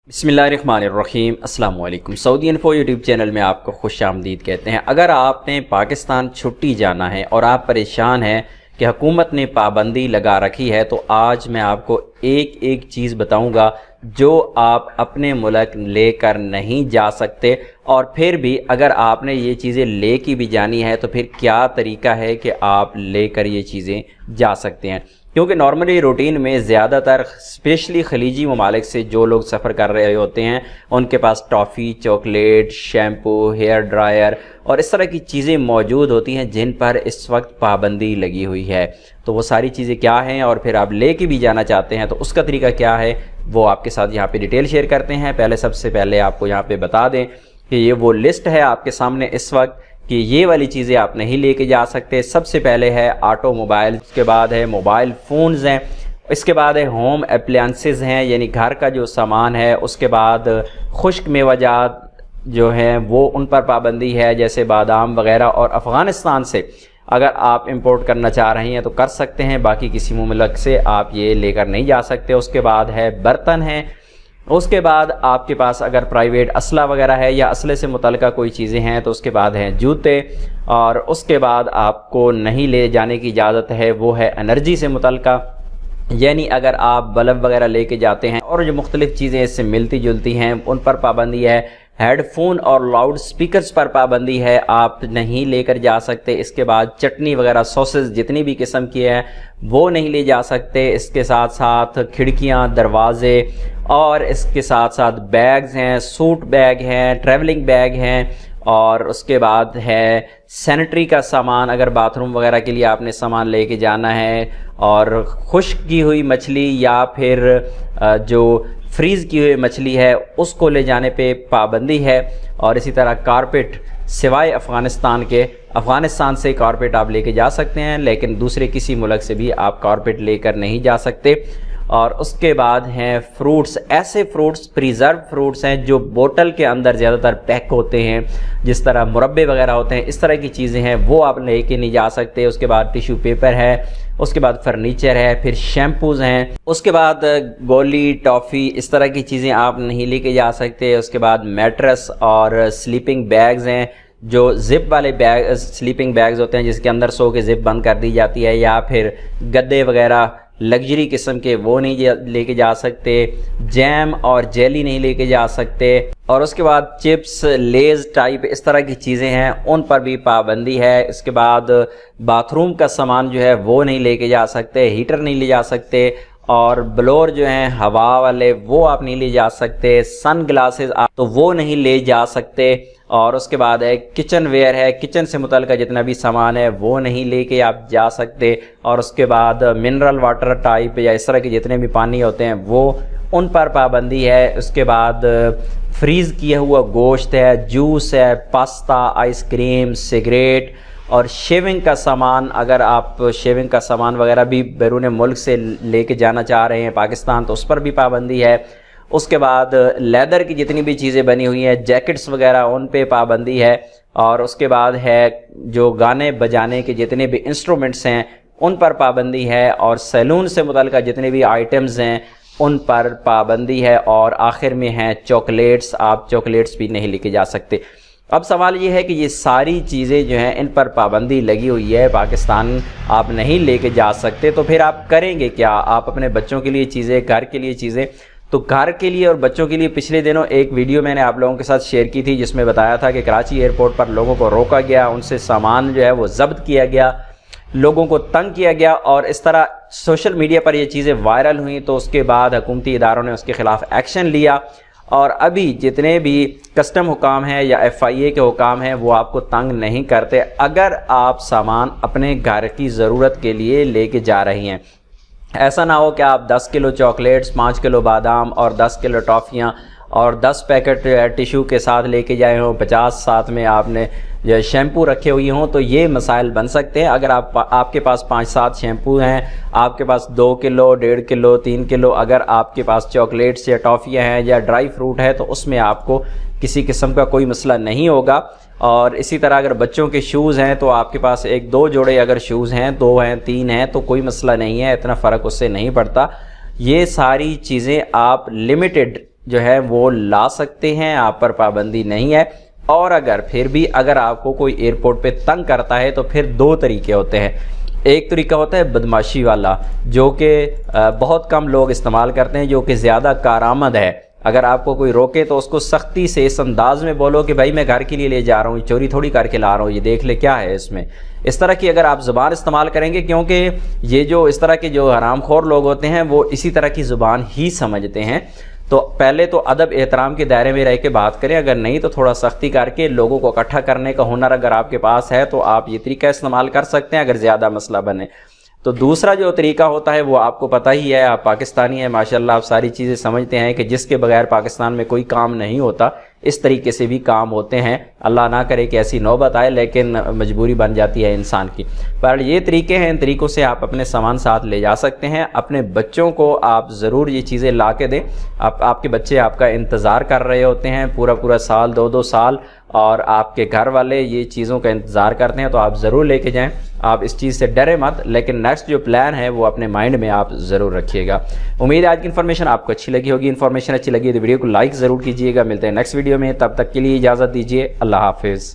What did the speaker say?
बिस्मिल्लाहिर्रहमानिर्रहीम। अस्सलाम वालेकुम। सऊदी इन्फो यूट्यूब चैनल में आपको खुश आमदीद कहते हैं। अगर आपने पाकिस्तान छुट्टी जाना है और आप परेशान हैं कि हुकूमत ने पाबंदी लगा रखी है, तो आज मैं आपको एक एक चीज़ बताऊंगा जो आप अपने मुल्क लेकर नहीं जा सकते, और फिर भी अगर आपने ये चीज़ें ले की भी जानी है तो फिर क्या तरीका है कि आप लेकर ये चीज़ें जा सकते हैं। क्योंकि नॉर्मली रूटीन में ज़्यादातर स्पेशली खलीजी ममालिक से जो लोग सफ़र कर रहे होते हैं उनके पास toffee, chocolate, shampoo, hair dryer और इस तरह की चीज़ें मौजूद होती हैं जिन पर इस वक्त पाबंदी लगी हुई है। तो वो सारी चीज़ें क्या हैं और फिर आप ले के भी जाना चाहते हैं तो उसका तरीका क्या है, वो आपके साथ यहाँ पे डिटेल शेयर करते हैं। सबसे पहले आपको यहाँ पे बता दें कि ये वो लिस्ट है आपके सामने इस वक्त कि ये वाली चीज़ें आप नहीं लेके जा सकते। सबसे पहले है ऑटोमोबाइल, उसके बाद है मोबाइल फ़ोन्स हैं, इसके बाद है होम अप्लायंसेस हैं यानी घर का जो सामान है, उसके बाद खुश्क मेवाजात जो हैं वो उन पर पाबंदी है जैसे बादाम वगैरह, और अफ़गानिस्तान से अगर आप इंपोर्ट करना चाह रहे हैं तो कर सकते हैं, बाकी किसी मुल्क से आप ये लेकर नहीं जा सकते। उसके बाद है बर्तन हैं, उसके बाद आपके पास अगर प्राइवेट असला वगैरह है या असले से मुतल्लिका कोई चीज़ें हैं तो उसके बाद हैं जूते, और उसके बाद आपको नहीं ले जाने की इजाज़त है वो है एनर्जी से मुतल्लिका, यानी अगर आप बल्ब वगैरह लेके जाते हैं और जो मुख्तलिफ़ चीज़ें इससे मिलती जुलती हैं उन पर पाबंदी है। हेडफोन और लाउड स्पीकर्स पर पाबंदी है, आप नहीं लेकर जा सकते। इसके बाद चटनी वगैरह सॉसेस जितनी भी किस्म की है वो नहीं ले जा सकते। इसके साथ साथ खिड़कियां, दरवाज़े और इसके साथ साथ बैग्स हैं, सूट बैग हैं, ट्रैवलिंग बैग हैं, और उसके बाद है सैनिटरी का सामान, अगर बाथरूम वगैरह के लिए आपने सामान लेके जाना है, और खुश्क की हुई मछली या फिर जो फ्रीज़ की हुई मछली है उसको ले जाने पे पाबंदी है। और इसी तरह कारपेट सिवाय अफ़गानिस्तान से कारपेट आप लेके जा सकते हैं, लेकिन दूसरे किसी मुल्क से भी आप कारपेट लेकर नहीं जा सकते। और उसके बाद हैं फ्रूट्स, ऐसे फ्रूट्स प्रिजर्व फ्रूट्स हैं जो बोतल के अंदर ज़्यादातर पैक होते हैं, जिस तरह मुरब्बे वगैरह होते हैं, इस तरह की चीज़ें हैं वो आप लेके नहीं जा सकते। उसके बाद टिश्यू पेपर है, उसके बाद फर्नीचर है, फिर शैम्पूज़ हैं, उसके बाद गोली, टॉफ़ी, इस तरह की चीज़ें आप नहीं लेके जा सकते। उसके बाद मैट्रेस और स्लीपिंग बैग्स हैं, जो ज़िप वाले बैग स्लीपिंग बैग्स होते हैं जिसके अंदर सो के ज़िप बंद कर दी जाती है, या फिर गद्दे वगैरह लग्जरी किस्म के वो नहीं लेके जा सकते। जैम और जेली नहीं लेके जा सकते। और उसके बाद चिप्स, लेज़ टाइप इस तरह की चीज़ें हैं उन पर भी पाबंदी है। इसके बाद बाथरूम का सामान जो है वो नहीं लेके जा सकते, हीटर नहीं ले जा सकते, और ब्लोअर जो हैं हवा वाले वो आप नहीं ले जा सकते, सन ग्लासेस आप तो वो नहीं ले जा सकते। और उसके बाद है किचन वेयर है, किचन से मुतल्लिका जितना भी सामान है वो नहीं लेके आप जा सकते। और उसके बाद मिनरल वाटर टाइप या इस तरह के जितने भी पानी होते हैं वो उन पर पाबंदी है। उसके बाद फ्रीज़ किया हुआ गोश्त है, जूस है, पास्ता, आइसक्रीम, सिगरेट और शेविंग का सामान, अगर आप शेविंग का सामान वगैरह भी बैरून मुल्क से लेके जाना चाह रहे हैं पाकिस्तान तो उस पर भी पाबंदी है। उसके बाद लेदर की जितनी भी चीज़ें बनी हुई हैं, जैकेट्स वगैरह, उन पे पाबंदी है। और उसके बाद है जो गाने बजाने के जितने भी इंस्ट्रूमेंट्स हैं उन पर पाबंदी है, और सैलून से मुतल्लिका जितने भी आइटम्स हैं उन पर पाबंदी है। और आखिर में हैं चॉकलेट्स, आप चॉकलेट्स भी नहीं लेके जा सकते। अब सवाल ये है कि ये सारी चीज़ें जो हैं इन पर पाबंदी लगी हुई है, पाकिस्तान आप नहीं लेके जा सकते, तो फिर आप करेंगे क्या? आप अपने बच्चों के लिए चीज़ें, घर के लिए चीज़ें, तो घर के लिए और बच्चों के लिए पिछले दिनों एक वीडियो मैंने आप लोगों के साथ शेयर की थी जिसमें बताया था कि कराची एयरपोर्ट पर लोगों को रोका गया, उनसे सामान जो है वो ज़ब्त किया गया, लोगों को तंग किया गया, और इस तरह सोशल मीडिया पर ये चीज़ें वायरल हुई। तो उसके बाद हुकूमती इदारों ने उसके ख़िलाफ़ एक्शन लिया, और अभी जितने भी कस्टम हुकाम हैं या FIA के हुकाम हैं वो आपको तंग नहीं करते अगर आप सामान अपने घर की ज़रूरत के लिए लेके जा रही हैं। ऐसा ना हो कि आप 10 किलो चॉकलेट्स, 5 किलो बादाम और 10 किलो टॉफ़ियाँ और 10 पैकेट टिशू के साथ लेके जाए हों, 50 साथ में आपने जो शैम्पू रखे हुए हों, तो ये मसाइल बन सकते हैं। अगर आपके पास 5-7 शैम्पू हैं, आपके पास 2 किलो, 1.5 किलो, 3 किलो, अगर आपके पास चॉकलेट्स या टॉफ़ियाँ हैं या ड्राई फ्रूट है तो उसमें आपको किसी किस्म का कोई मसला नहीं होगा। और इसी तरह अगर बच्चों के शूज़ हैं तो आपके पास 1-2 जोड़े अगर शूज़ हैं, 2 हैं, 3 हैं, तो कोई मसला नहीं है, इतना फ़र्क उससे नहीं पड़ता। ये सारी चीज़ें आप लिमिटेड جو ہے وہ لا سکتے ہیں، آپ پر پابندی نہیں ہے۔ اور اگر پھر بھی اگر آپ کو کوئی ایئرپورٹ پہ تنگ کرتا ہے تو پھر دو طریقے ہوتے ہیں۔ ایک طریقہ ہوتا ہے بدمعاشی والا، جو کہ بہت کم لوگ استعمال کرتے ہیں، جو کہ زیادہ کارآمد ہے۔ اگر آپ کو کوئی روکے تو اس کو سختی سے اس انداز میں بولو کہ بھائی میں گھر کے لیے لے جا رہا ہوں، چوری تھوڑی کر کے لا رہا ہوں، یہ دیکھ لے کیا ہے اس میں۔ اس طرح کی اگر آپ زبان استعمال کریں گے، کیونکہ یہ جو اس طرح کے جو حرام خور لوگ ہوتے ہیں وہ اسی طرح کی زبان ہی سمجھتے ہیں، تو پہلے تو ادب احترام کے دائرے میں رہ کے بات کریں، اگر نہیں تو تھوڑا سختی کر کے لوگوں کو اکٹھا کرنے کا ہنر اگر آپ کے پاس ہے تو آپ یہ طریقہ استعمال کر سکتے ہیں اگر زیادہ مسئلہ بنے۔ تو دوسرا جو طریقہ ہوتا ہے وہ آپ کو پتہ ہی ہے، آپ پاکستانی ہیں ماشاءاللہ، آپ ساری چیزیں سمجھتے ہیں کہ جس کے بغیر پاکستان میں کوئی کام نہیں ہوتا، اس طریقے سے بھی کام ہوتے ہیں۔ اللہ نہ کرے کہ ایسی نوبت آئے، لیکن مجبوری بن جاتی ہے انسان کی۔ پر یہ طریقے ہیں، ان طریقوں سے آپ اپنے سامان ساتھ لے جا سکتے ہیں۔ اپنے بچوں کو آپ ضرور یہ چیزیں لا کے دیں۔ آپ کے بچے آپ کا انتظار کر رہے ہوتے ہیں پورا سال، 2 سال، اور آپ کے گھر والے یہ چیزوں کا انتظار کرتے ہیں، تو آپ ضرور لے کے جائیں۔ آپ اس چیز سے ڈرے مت، لیکن نیکسٹ جو پلان ہے وہ اپنے مائنڈ میں آپ ضرور رکھیے گا۔ امید ہے آج کی انفارمیشن آپ کو اچھی لگی ہوگی۔ انفارمیشن اچھی لگی تو ویڈیو کو لائک ضرور کیجیے گا۔ ملتے ہیں نیکسٹ ویڈیو میں، تب تک کے لیے اجازت دیجیے، اللہ حافظ۔